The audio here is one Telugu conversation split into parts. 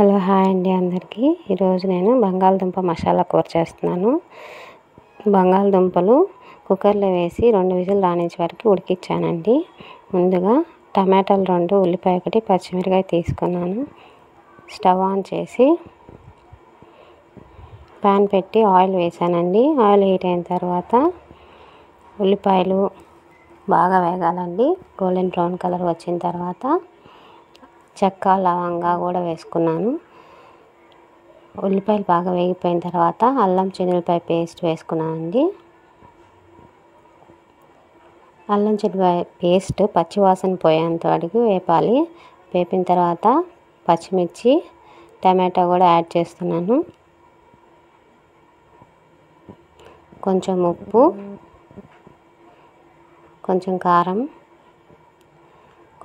హలో హాయ్ అండి అందరికీ. ఈరోజు నేను బంగాళదుంప మసాలా కూర చేస్తున్నాను. బంగాళదుంపలు కుక్కర్లో వేసి 2 విజిల్ రానించే వరకు ఉడికించానండి. ముందుగా టమాటాలు 2, ఉల్లిపాయ 1, పచ్చిమిరకాయ తీసుకున్నాను. స్టవ్ ఆన్ చేసి ప్యాన్ పెట్టి ఆయిల్ వేసానండి. ఆయిల్ హీట్ అయిన తర్వాత ఉల్లిపాయలు బాగా వేగాలండి. గోల్డెన్ బ్రౌన్ కలర్ వచ్చిన తర్వాత చెక్క లవంగా కూడా వేసుకున్నాను. ఉల్లిపాయలు బాగా వేగిపోయిన తర్వాత అల్లం చిన్నులపాయ పేస్ట్ వేసుకున్నానండి. అల్లం చిన్నులపాయ పేస్ట్ పచ్చివాసన పోయేంత వరకు వేపాలి. వేపిన తర్వాత పచ్చిమిర్చి టమాటా కూడా యాడ్ చేస్తున్నాను. కొంచెం ఉప్పు, కొంచెం కారం,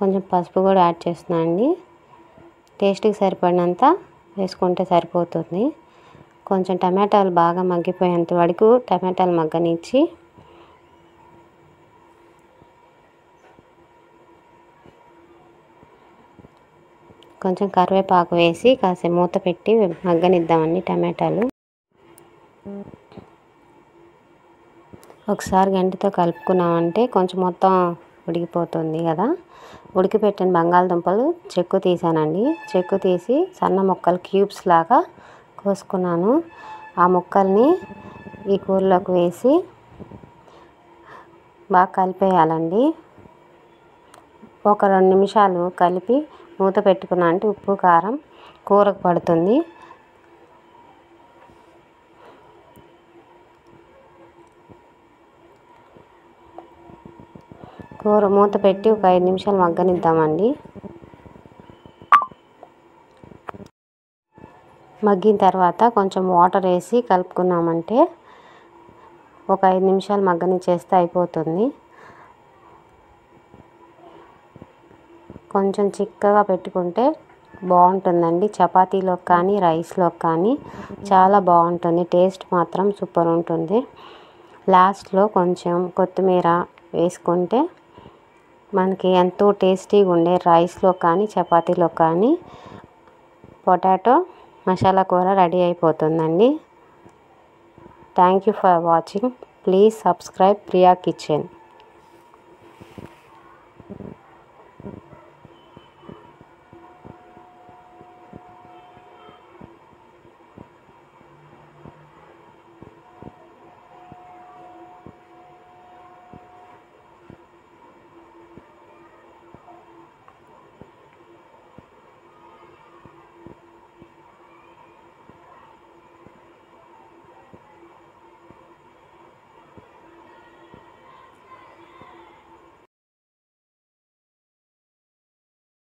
కొంచెం పసుపు కూడా యాడ్ చేస్తున్నాను అండి. టేస్ట్కి సరిపడినంత వేసుకుంటే సరిపోతుంది. కొంచెం టమాటాలు బాగా మగ్గిపోయేంత వరకు టమాటాలు మగ్గనిచ్చి కొంచెం కరివేపాకు వేసి కాసేపు మూత పెట్టి మగ్గనిద్దామండి. టమాటాలు ఒకసారి గంటితో కలుపుకున్నామంటే కొంచెం మొత్తం ఉడికిపోతుంది కదా. ఉడికిపెట్టిన బంగాళదుంపలు చెక్కు తీసానండి. చెక్కు తీసి సన్న ముక్కలు క్యూబ్స్ లాగా కోసుకున్నాను. ఆ ముక్కల్ని ఈ కూరలోకి వేసి బాగా కలిపేయాలండి. ఒక 2 నిమిషాలు కలిపి మూత పెట్టుకున్నా అంటే ఉప్పు కారం కూరకు పడుతుంది. కూర మూత పెట్టి ఒక 5 నిమిషాలు మగ్గనిద్దామండి. మగ్గిన తర్వాత కొంచెం వాటర్ వేసి కలుపుకున్నామంటే ఒక 5 నిమిషాలు మగ్గనిచ్చేస్తే అయిపోతుంది. కొంచెం చిక్కగా పెట్టుకుంటే బాగుంటుందండి. చపాతీలోకి కానీ రైస్లోకి కానీ చాలా బాగుంటుంది. టేస్ట్ మాత్రం సూపర్ ఉంటుంది. లాస్ట్లో కొంచెం కొత్తిమీర వేసుకుంటే మనకి ఎంతో టేస్టీగా ఉండే రైస్లో కానీ చపాతీలో కానీ పొటాటో మసాలా కూర రెడీ అయిపోతుందండి. Thank you for watching. Please subscribe Priya kitchen.